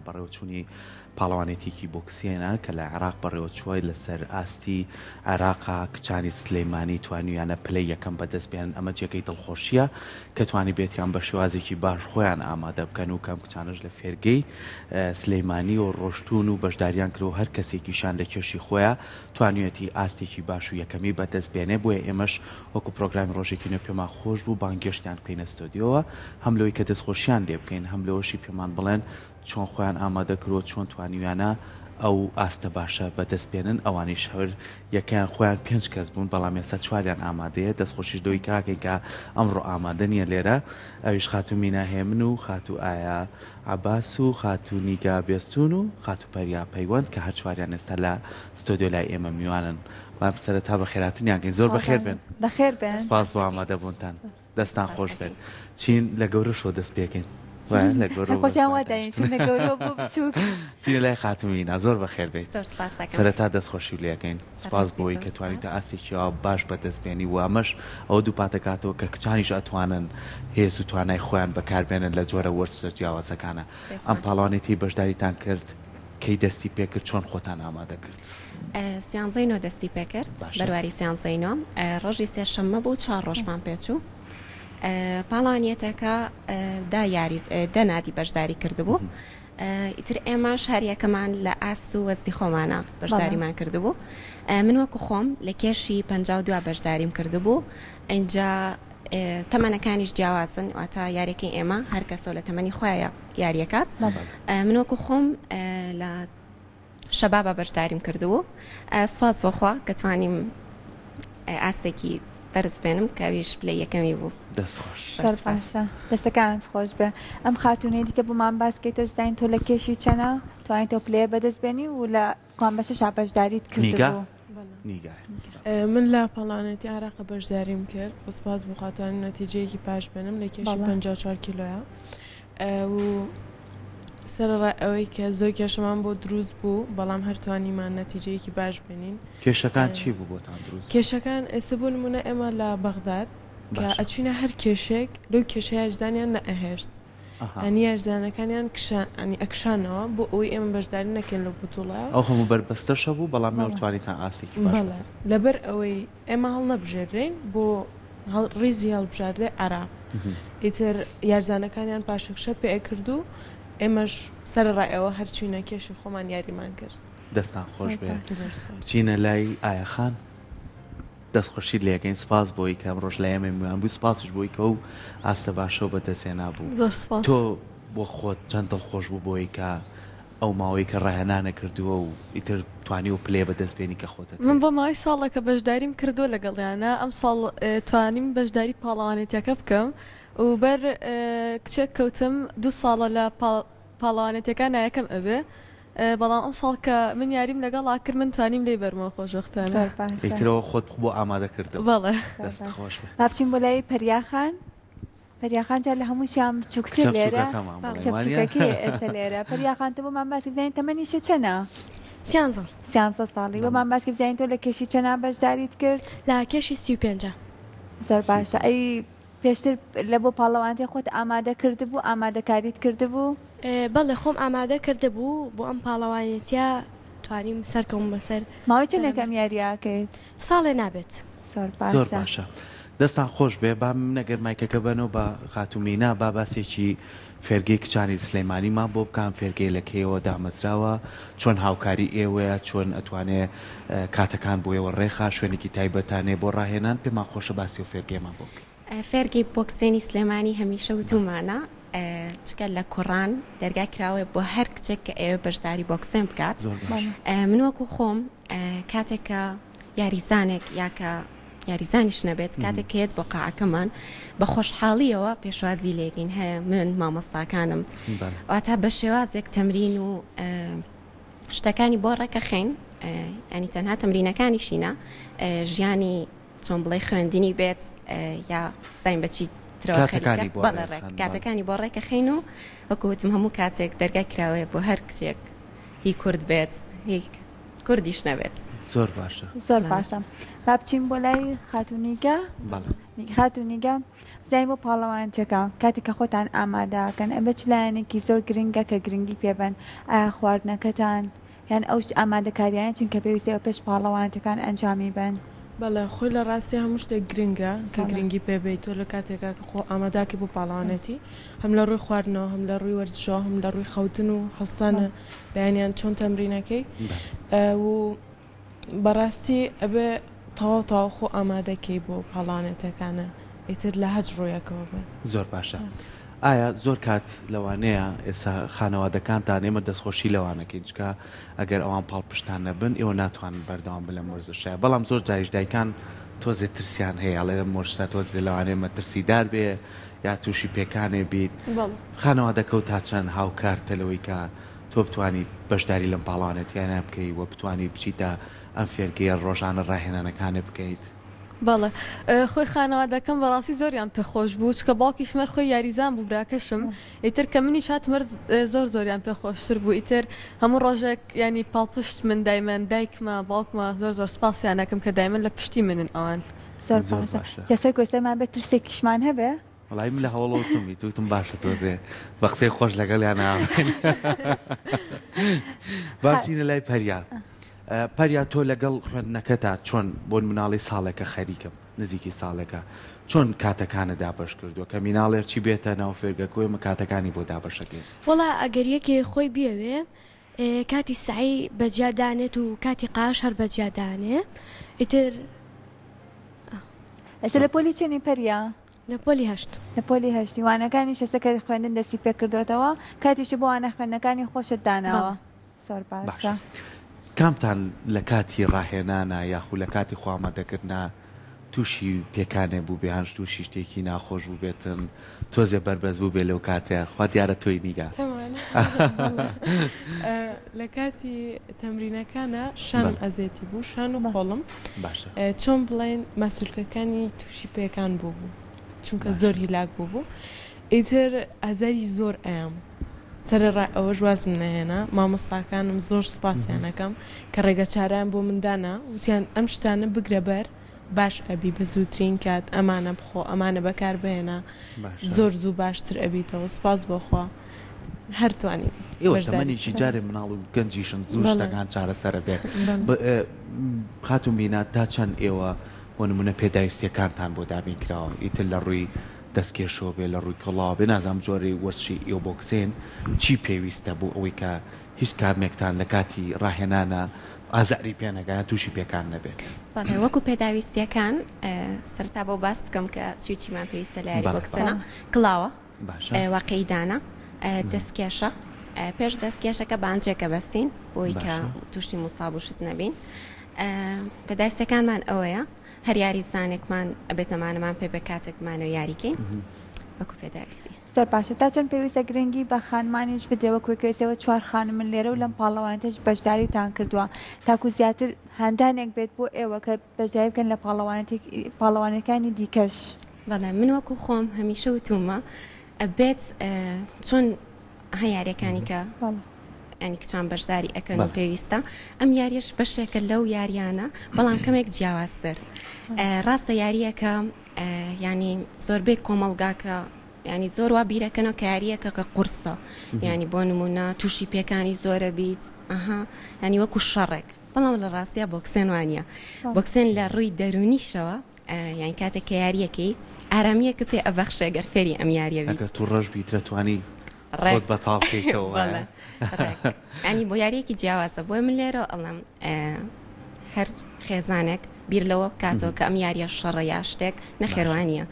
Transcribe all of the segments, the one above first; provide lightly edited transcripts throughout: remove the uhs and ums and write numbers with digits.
بەڕێوەچوونی پاڵەوانێتێکی بۆکسیێنە کە لە عێراق بەڕێوەچووی لەسەر ئاستی عێراقا کچانی سلەیمانی توانیویانە پلەی یەکەم بەدەست بێنن ئەمە جێگەی دڵخۆشیە کە توانی بێتیان بە شێوازێکی باش خۆیان ئامادە بکەن و کەم کچانش لە فێرگەی سلەیمانی و ڕۆشتون و بەشداریان کرد و هەر کەسێکیشان لە کێشی خۆیان توانوێتی ئاستێکی باش و یەکەمی بەدەست بێنێ بۆیە ئێمەش وەکو پرۆگرامی ڕۆژێکی نوێ پێمان خۆش بوو بانگێشتیان بکەینە ستۆدیۆوە هەم لەوەی کە دەستخۆشیان لێ بکەین هەم لەوەشی پێمان بڵێن چۆن خۆیان ئامادە کرۆ چۆن توانیویانە ئەو ئاستە باشە بەدەست بێنن ئەوانیش هەر یەکیان خۆیان 5 کەس بوون بەڵام ێستا 4یان ئامادەیە دەستخۆشیش دۆی کاکەین کە ئەمڕۆ ئامادە نییە لێرە ئەویش خاتو مینا هێمن و خاتو ئایا عەباس و خاتو نیگا بێستون و خاتو پەریا پەیوەند کە هەر 4یان ئێستا لە ستۆدیۆ لای ئێمە میوانن بەڵام سەرەتا بە خێراتنیانکەین زۆر بەخێر بێن بەخێر بێن سپاس بۆ ئامادەبوونتان دەستان خۆش بێت چین لە گەورەشەوە دەست پێکەین چینە لای خاتمینا زۆر بەخێر بێت سەرەتا دەستخۆشی لەکەین سپاس بۆی کە توانیتە ئاستێکیەوە باش بەدەستبێنی و ئەمەش ئەو دوو پاتەکاتەوە کە کچانیش ئەتوانن هێز و توانای خۆیان بەکاربێنن لە جۆرە وەرزە جیاوازەکانە ئەم پاڵانێتی بەشداریتان کرد کەی دەستی پێکرد چۆن خۆتان ئامادە کرد سیانزەینۆ دەستی پێکرد بەرواری سیانزەینۆ ڕۆژی سێشەممە بوو 4 ڕۆژمان پێچوو پاڵانیەتەکە دەنادی بەشداری کردبوو ئیتر ئێمە شاریەکەمان لە ئاست و وەزدی خۆمانە بەشداریمان کردبوو من وەکو خۆم لە کێشی 52 بەشداریم کردبوو اینجا تەمەنەکانیش جیاوازن واتە یاریەکەی ئێمە هەر کەسەوە لە تەمەنی خۆیان یاریەکات من وەکو خۆم لە شەبابە بەشداریم کردبوو سوپاس بۆخوا کە توانیم ئاستێکی بەرز بێنم کاویش پلەی یەکەمی بوو دەستەکانت خۆش بێ ئەم خاتونەی دیکە بۆمان باسکەیتە زانین تۆ لە کێشی چەنە توانیتەوە پلەیە بەدەست بێنی و لە کوان بەشە شابەشداریت کردبوو من لە پاڵانێتی عێراقا بەشداریم کرد بە سوپاس بۆ خاتوانی نەتیجەیەکی پاش بێنم لە کێشی 54 کیلۆیە و سەرڕای ئەوەی کە زۆر کێشەمان بۆ دروست بوو بەڵام هەرتوانیمان نەتیجەیەکی باش بێنین کێشەکان چی بوو بۆتان دروست کێشەکان ئێستا بوو نمونە ئێمە لە بەغداد کە ئەچینە هەر کێشێک لەو کێشە یاژدانیان نەئەهێشت ئەنی یاژدانەکانیان ئەنی ئەکشانەوە بۆ ئەوەی ئێمە بەشداری نەکەین لە بوتوڵە ئەو هەموو بەربەستەشە بوو بەڵام توانیتان ئاسێکی باش لەبەر ئەوەی ئێمە هەڵ نەبژێرین بۆ ڕیزی هەڵبژاردێ عێراق ئیتر یارزانەکانیان پاشەکشە پێ کردو ئێمەش سەرڕایەوە هەرچوینە کێشی خۆمان یاریمان کرد دەستان خۆش بێ بچینە لای ئایاخان دەستخۆشی لەکەین سپاس بۆی کە ڕۆژ لە ئێمە میوان بوو سپاسش بۆی کە و ئاستە باشەوە بەدەستێنا بوو تۆ بۆ خۆت چەند دڵخۆش بوو بۆی کە ئەو ماوەی کە ڕاهێنانە کردووە و ئیتر توانی و پلێ بەدەست بێنی کە خۆتە من بۆ ماوەی ساڵێکە بەشداریم کردووە لەگەڵیانە ئەم ساڵ توانیم بەشداری پاڵەوانێتیەکە بکەم و بەر کچێک کەوتم 2 ساڵە لە پاڵەوانێتەکان یەکەم ئەبێ بەڵام ئەم ساڵ کە من یاریم لەگەڵا کرد من توانیم لێ بەرمەوە خۆشوەختانە ئیترەوە خۆت بۆ ئامادە کردەوە بەڵێ دەست خۆش بێ بچین بۆ لای پەریاخان پەریاخان جا لە هەمووشیان بچووکتر لێرە چەپچووکەکەی ئێستا لێرە پەریاخان تۆ بۆمان باسی بزانین تەمەنیشە چەنە 30 ساڵی بۆمان باسی بزانین تۆ لە کێشی چەنە بەشداریت کرد لە کێشی 35 زۆر باشە ئەی پێشتر لە بۆ پاڵەوانتی خۆت ئامادە کردبوو ئامادەکاریت کردبوو بەڵێ خۆم ئامادە کردبوو بۆ ئەم پاڵەوانێتیە توانیم سەرکەم بەسەر ماوەی چەندێکەم یاریاکەیت ساڵێ نابێت زۆر باشە دەستان خۆش بێ با نەگەر مایکەکە بنەوە بە خاتومینا با باسێکی فێرگەی کچانی سلەیمانیمان بۆ بکەم فێرگەی لە کێوە دامەزراوە چۆن هاوکاری ئێوەیە چۆن ئەتوانێ کاتەکان بۆ ئێوە ڕێخا شوێنێکی تایبەتانێ بۆ ڕاهێنان پێمان خۆشە باسی و فێرگێمان بۆ بکەین فێرگی بۆکسێنی سلێمانی هەمیشە وتومانە چکە لە کوڕان دەرگا کراوە بۆ هەر کچێک کە ئێوە بەشداری بۆکسێن بکات من وەکو خۆم کاتێککە یاریزانێک یاکە یاریزانیش نەبێت کاتێک کێت بۆ قاعەکەمان بە خۆشحاڵیەوە پێشوازی لێگەین هەیە من مامۆستاکانم واتە بە شێوازێک تەمرین و شتەکانی بۆ ڕێکەخێن ینی تەنها تەمرینەکانیشینە ژیانی چۆن بڵێ خوێندنی بێت یا زین بەچی کاتەکانی بۆ ڕێکەخێن و وەکوتم هەموو کاتێک دەرگای کراوەیە بۆ هەر کچێک هی کورد بێت هیچ کوردیش نەبێت زۆر باشە زۆر باشە با بچین بۆ لای خاتونیگە خاتونیگە بزای بۆ پاڵەوانچەکە کاتێک کە خۆتان ئامادەکەن ئەبە چ لایەنێکی زۆر گرنگە کە گرنگی پێبن ئایا خواردنەکەتان یان ئەو ئامادەکاریانە چونکە پێویستەوە پێش پاڵەوانچەکان ئەنجامی بن بەڵێ خۆی لە ڕاستی هەموو شتێک گرنگە کە گرنگی پێبێت تۆ لە کاتێکا کە خۆ ئاماداکی بۆ پاڵەوانێتی هەم لە ڕووی خواردنەوە هەم لە ڕووی وەرزشەوە هەم لە ڕووی خەوتن و هەستانە بەیانیان چۆن تەمرینەکەی و بەڕاستی ئەبێ تەواو خۆ ئامادەکەی بۆ پاڵانێتەکانە ئیتر لە هەج ڕۆیەکەوە بن زۆر باشە ئایا زۆر کات لەوانەیە ئێستا خانەوادەکانتان ئێمە دەستخۆشی لەوانەکەین چکە ئەگەر ئەوان پاڵپشتان نەبن ئێوە ناتوانن بەردەوام بن لە مۆرزشەیە بەڵام زۆر جاریش دایکان تۆزێ ترسیان هەیە ئەڵێ مۆرشتا تۆزێ لەوانەیە مەترسیدار بێ یا تووشی پێکانێ بیت خانەوادەکە و تا چەند هاوکارتەلەوەی کە تۆ بتوانی بەشداری لەم پاڵانێت یانە بکەیت وە بتوانی بچیتە ئەم فێرگەیە ڕۆژانە ڕاهێنانەکانە بکەیت بەڵێ خۆی خانەوادەکەم بەڕاستی زۆریان پێخۆش بوو چکە باوکیش مەر خۆی یاریزان بوو براکەشم ئیتر کە منیش هاتمەر زۆریان پێخۆشتر بوو ئیتر هەموو ڕۆژێک ینی پاڵپشت من دایمەن دایکمە باوکمە زۆر سپاسیانەکەم کە دایمەن لە پشتی منن ئەوان جەسەر گۆستەمان بێت ترسێکیشمان هەبێ وڵای من لە هەوڵەوتمی توتم باشە تۆزێ بە قسەی خۆش لەگەڵیان باشینە لای پەریا پەریا تۆ لەگەڵ خوێندنەکەتا چۆن بۆ مناڵی ساڵێکە خەریکم نزیکی ساڵێکە چۆن کاتەکانە دابش کردو کە میناڵێر چی بێتە ناو فێرگەکۆی مە کاتەکانی بۆ دابشەکەین وڵا ئەگەر یەکێ خۆی بیاوێ کاتی سعی بەجیادانێت و کاتی قاش هەر بەجیادانێ ئیتر ئەسە لە پۆلی چێنی پەریا لە پۆلی هەشت لە پۆلی هەشتی وانەکانی شەسەکە خوێندن دەستی پێ کردوێتەوە کاتیشی بۆ وانە خوێندنەکانی خۆشت داناوە زۆر باشە کامتان لە کاتی ڕاهێنانە یاخو لە کاتی خوامەدەکردنا تووشی پێکانێ بوو بێهانش تووشی شتێکی ناخۆش بوو بێتن تۆزێ بەربەز بوو بێ لەو کاتەیە خوا دیارە تۆی نیگە لە کاتی تەمرینەکانە شان ئەزێتی بوو شان و قۆڵم باشە چۆن بڵێن مەسولکەکانی تووشی پێکان بوو چونکە زۆر هیلاک بوو ئیتر ئازاری زۆر ئەم سەرڕای ئەوە ژوازم نەهێنا مامۆستاکانم زۆر سپاسیانەکەم کە ڕێگە چاران بۆ مندانە وتیان ئەم شتانە بگرە بەر باش ئەبی بە زووترین کات ئەمانە بخۆ ئەمانە بەکار بهێنا زۆر زوو باشتر ئەبیتەوە سپاس بۆخوا هەرتوانی ئێوە تەمەنیی جارێ مناڵ و گەنجیشن زوو شتەکان چارەسەرە بێت خاتون بینات تا چەند ئێوە بۆ نمونە پێداویستیەکانتان بۆ دابین کراوە ئیتر لە ڕووی دەستکێشەوە بێ لە ڕووی کڵاو بێ نازام جۆری وەرشی ئێوبۆکسێن چی پێویستە بوو ئەوەی کە هیچ کارمێکتان لە کاتی ڕاهێنانە ئازاری پێنەگەیان تووشی پێکان نەبێت وەکو پێداویستیەکان سەرتا بۆ باس بکەم کە چیمان پێویستە لە یاری بۆکسەنە کڵاوە واقعیدانە دەستکێشە پێش دەستکێشەکە بانجێکە بەستین بۆی کە تووشی موسابوشت نەبین پێداویستەکانمان ئەوەیە هەر یاریزانێکمان ئەبێت زەمانەمان پێ بە کاتێکمانەوە یاریکەین وەکو پێداویستی زۆر باشە تا چەند پێویستە گرنگی بە خانمانیش بدەوە کوێکەوەسەوە 4 خانم من لێرە و لەم پاڵەوانێتش بەشداریتان کردووە تاکو زیاتر هەندانێک بێت بۆ ئێوە کە بەشداری بکەن لە پاڵەوانەکانی دیکەش بەڵێ من وەکو خۆم هەمیشە وتومە ئەبێت چۆن هەیاریەکانی کە ینی کچان بەشداری ئەەکەن و پێویستە ئەم یاریش بەشێکە لەو یاریانە بەڵام کەمێک جیاوازتر ڕاستە یاریەکە ینی زۆربەی کۆمەڵگاکە ینی زۆر وا بیرەکەنەوە کە یاریەکە کە قورسە ینی بۆ نمونە تووشی پێکانی زۆرە بیت ینی وەکو شەڕێک بەڵام لە ڕاستیە بۆکسێن وانە بۆکسێن لە ڕووی دەرونیشەوە یان کاتێک کە یاریەکەی ئارامیەکە پێ ئەبەخشێ گەر فێری ئەم یاریە ئەگەر تو ڕۆژ بیترەتوانی خۆت بەتاڵکەیتەوە ینی بۆ یاریەکی جیاوازە بۆی من لێرە ئەڵم هەر خێزانێک بیر لەوە بکاتەوە کە ئەم یاریە شەڕە یا شتێک نەخێوانیە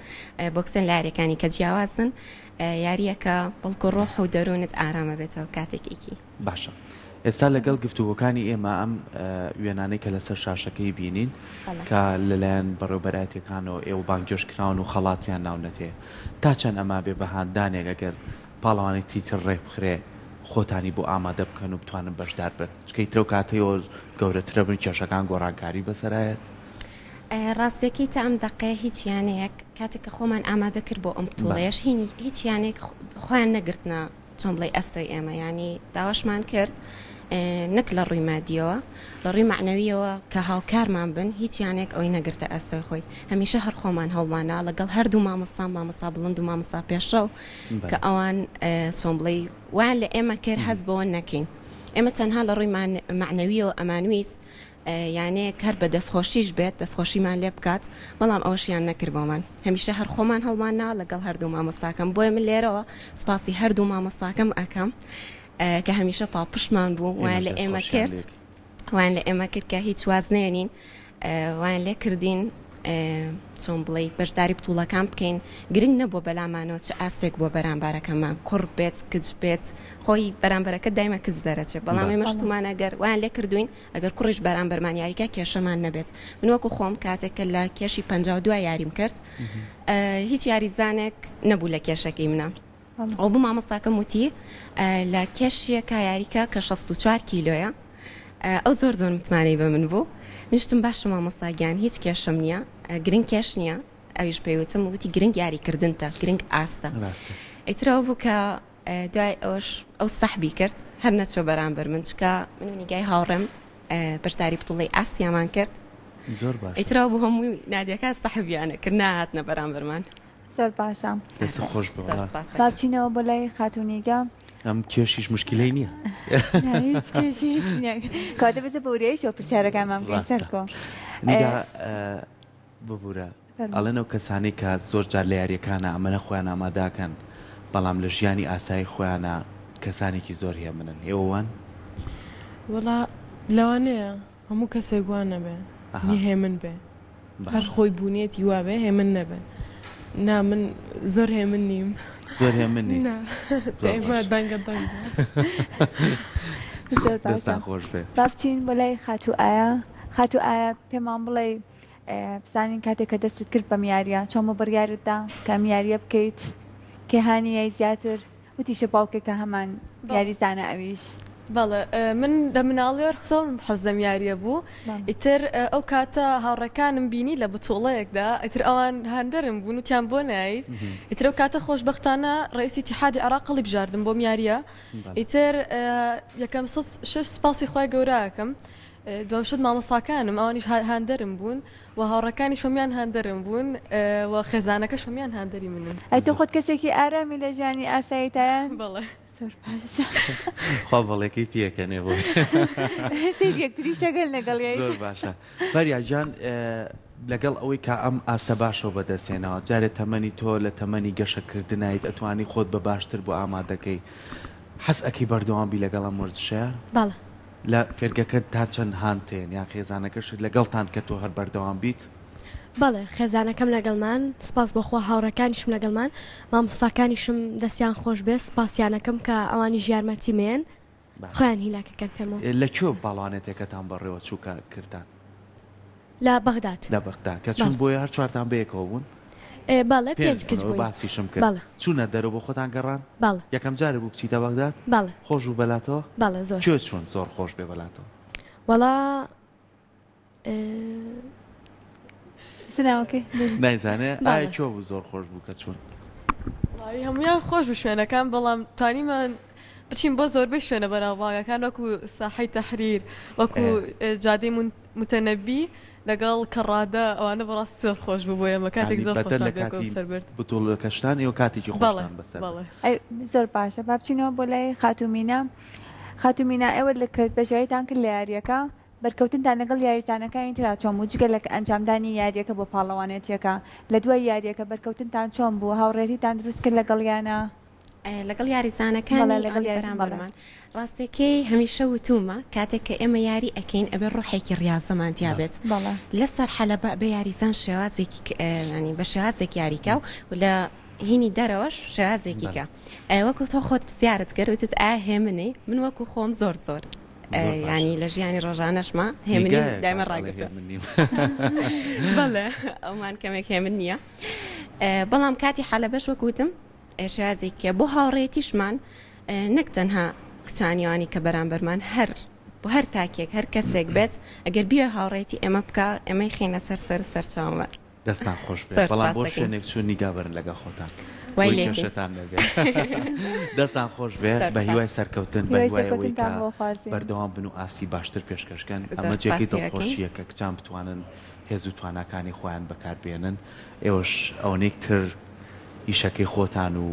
بۆکسن لە یاریەکانی کە جیاوازن یاریەکە بەڵکو ڕۆح و دەروونت ئارامە بێتەوە کاتێکێکی باشە ئێستا لەگەڵ گفتوگۆکانی ئێمە ئەم وێنانەی کە لەسەر شاشەکەی بینین کە لەلایەن بەڕێوبەرایەتەکانەوە ئێوە بانگێشکراون و خەڵاتیان ناونەتێ تا چەند ئەما بێ بەهاندانێک ئەگەر پاڵەوانی تیتر ڕێ بخرێ خۆتانی بۆ ئامادە بکەن و بتوانن بەشدار بن چکەی ترە و کاتەوە گەورەترە بن کێشەکان گۆڕانکاری بەسەرایەت ڕاستیەکەی تا ئەم دەقەیە هیچ یانەیەک کاتێک کە خۆمان ئامادە کرد بۆ ئەم توڵەیەش هیچ یانێک خۆیان نەگرتنە چۆن بڵێ ئەستۆی ئێمە ینی داواشمان کرد نەک لە ڕووی مادیەوە لە ڕووی معنەویەوە کە هاوکارمان بن هیچ یانێک ئەوی نەگرتە ئەستەی خۆی هەمیشە هەر خۆمان هەڵمانە لەگەڵ هەردوو مامۆستا بڵند و مامۆستا پێشەو کە ئەوان چۆن بڵێ وان لە ئێمە کرد هەست بەوە نەکەین ئێمە تەنها لە ڕووی معنەویەوە ئەمانویست یانێ هەر بە دەستخۆشیش بێت دەستخۆشیمان لێ بکات بەڵام ئەوەشیان نەکرد بۆمان هەمیشە هەر خۆمان هەڵمانە لەگەڵ هەردوو مامۆستاکەم بۆیە من لێرەوە سپاسی هەردوو مامۆستاکەم ئەکەم کە هەمیشە پاپشمان بوو وان لە ئێمە کرد وان لە ئێمە کرد کە هیچ وازنێنین وان لێ کردین چۆن بڵێ بەشداری بتوڵەکان بکەین گرنگ نەبووە بەلامانەوە چه ئاستێک بۆ بەرامبارەکەمان کوڕ بێت کچ بێت خۆی بەرامبەرەکە دایمە کچ دەرەچێت بەڵام ئێمەشتمان ئەگەر وان لێ کردوین ئەگەر کوڕیش بەرامبەرمان یاریکە کێشەمان نەبێت من وەکو خۆم کاتێکە لە کێشی 52 یاریم کرد هیچ یاریزانێک نەبوو لە کێشەکەی منە ئەو بوو مامۆستاکەم وتی لە کێشیەکە یاریکە کە 64 کیلۆیە ئەو زۆر متمانەی بە من بوو منشتم باش مامۆستاگیان هیچ کێشم نییە گرنگ کێش نییە ئەویش پێیوتم وتی گرنگ یاریکردنتە گرنگ ئاستە ئیترەوە بوو کە دوای ئەو سەحبی کرد هەر نەچۆ بەرامبەر من چکە من نیگای هاوڕێم بەشداری بتوڵی ئاسیامان کرد زۆر باش ئیترەوە بوو هەمووی نادیەکە سەحبیانە کرد نهاتنە بەرامبەرمان زۆر باشە دەست خۆش بوو باچینەوە بۆ لای خاتونیگە ئەم کێشیش مشکلەی نییە هیچ کێشی کاتە بێتە بەورەیەشەوە پرسیارەکانمان بگەین سەرکۆ ببوورە ئەڵێنەوە کەسانی کە زۆر جار لە یاریەکانە ئەمەنە خۆیان ئاماداکەن بەڵام لە ژیانی ئاسایی خۆیانە کەسانێکی زۆر هەیە منن ئێوەوان وەڵا لەوانەیە هەموو کەسێک وان نەبێ هێ من بێ هەر خۆی بوونێتی وابێ هێ من نەبێ نا من زۆر هێ من نیم زۆر هێ من نیم ئێمە دەنگە زۆر دەستان خۆش بێ بابچین بۆ لای خاتو ئایا پێمان بڵێ بزانین کاتێک کە دەستت کرد بە میاریە چۆمە بڕیارتدا کە میاریە بکەیت کێهانیای زیاتر وتیشە باوکێکە هەمان یاریزانە ئەویش بەڵێ من لە مناڵێر زۆر حەزم یاریە بوو ئیتر ئەو کاتە هاوڕەکانم بینی لە بتوڵەیەکدا ئیتر ئەوان هەندەرم بوون وتیان بۆ نایت ئیتر ئەو کاتە خۆشبەختانە ڕئیسی اتحادی عێراق هەڵی بژاردم بۆ میاریە ئیتر یەکەم سپاسی خۆی گەوراکەم دوامشت مامۆستاکانم ئەوانیش هەندەرم بوون و هاوڕەکانیش فەمیان هەندەرم بوون و خێزانەکەش فەمیان هەندەری منن ئەی تۆ خۆت کەسێکی ئارامی لە ژیانی ئاساییتیان بەڵێ خوا بەڵێکی پێکەنێ بۆ یەکتری شەگەل لەگەڵ زۆر باشە بەریاجان لەگەڵ ئەوەی کە ئەم ئاستە باشەوە بەدەستێنەوە جارێت تەمەنی تۆ لە تەمەنی گەشەکردنیت ئەتوانی خۆت بە باشتر بۆ ئامادەکەی حەز ئەکی بەردەوامبی لەگەڵ ئەم وەرزشەیە بەڵێ لە فێرگەکە تا چەند هاانتێن یا خێزانەکەشت لەگەڵتان کە تۆ هەر بەردەوام بیت بەڵێ خێزانەکەم لەگەڵمان سپاس بەخوا هاوڕەکانیشم لەگەڵمان مامۆستاکانیشم دەستیان خۆش بێ سپاسیانەکەم کە ئەوانی ژیارمەتی مێن خۆیان هیلاکەکەن پێمەوە لەکوێ باڵوانێتێکەکەتان بەڕێوە چووکە کردان لە بەغداد لە بەغدا کە چون بۆیە هەر چوارتان بەیەکەوە بوون بەڵێ پێنج کەس بووین باسیشم کرد چوونە دەرەوە بۆ خۆتان گەڕان بەڵێ یەکەم جارە بوو بچیتە بەغداد بەڵێ خۆش بوو بەلاتەوە بەڵێ زۆر کوێ چۆن زۆر خۆش بێ بەلاتەوە وەڵا سناوەکەی نایزانێ ئایا چۆ بوو زۆر خۆش بوو کە چوون هەمویان خۆش بوو شوێنەکان بەڵام توانیمان بچین بۆ زۆربەی شوێنە بەناوباگەکان وەکو ساحەی تەحریر وەکو جادەی متەنەبی لەگەڵ کەڕادە ئەوانە بەڕاستی زۆر خۆش بوو بۆ ئێمە کاتێک زۆر سەربرد بتوڵە کەشتان ئێوە کاتێکی خۆشتان بەسەر زۆر باشە با بچینەوە بۆ لای خاتومینە ئێوە لە کرد بەژایتان کرد لە یاریەکە بەرکەوتنتان لەگەڵ یاریزانەکانی ترا چۆن بوو جگە لە ئەنجامدانی یاریەکە بۆ پاڵەوانێتیەکە لە دوای یاریەکە بەرکەوتنتان چۆن بوو هاوڕێتیتان دروست کرد لەگەڵیانە لەگەڵ یاریزانەکان لەگەڵ بەرامبەرمان ڕاستێکی هەمیشە وتومە کاتێک کە ئێمە یاری ئەکەین ئەبێ ڕۆحێکی ریاضەمان تیابێت لەسەر حەلەبە بە یاریزان شێوازێکی بە شێوازێک یاریکە و لە هینی دەرەوەش شێوازێکیکە وەکو تۆ خۆت پرسیارت کرد وتت ئایا هێ منی من وەکو خۆم زۆر ینی لە ژیانی ڕۆژانەشمە هێمنی دایمە ڕاگرتە بەڵێ ئەومان کەمێک هێمن نییە بەڵام کاتی حەلەبەش وەکوتم شێوازێکە بۆ هاوڕێتیشمان نەک تەنها کچانیوانی کە بەرامبەرمان هەر بۆ هەر تاکێک هەر کەسێک بێت ئەگەر بیە هاوڕێتی ئێمە بکە ئێمەی خێنە سەرچاومە دەستان خۆش بێت بەڵام بۆ شوێنێک چوون نیگابرن لەگە خۆتان کێشتان نەبێت دەستان خۆش بێ بە هیوای سەرکەوتن بە هیوایەوەی کە بەردەوام بن و ئاسی باشتر پێشکەشکەن ئەمە جێگەی دڵخۆشیە کە کچان بتوانن هێز و توانەکانی خۆیان بەکاربێنن ئێوەش ئەوەنێک تر ئیشەکەی خۆتان و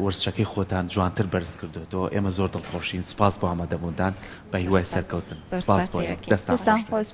وەرزشەکەی خۆتان جوانتر بەرز کردوێتەوە ئێمە زۆر دڵخۆشین سپاس بۆ ئامادەبوونتان بە هیوای سەرکەوتن سپاس بۆ دەستان خۆش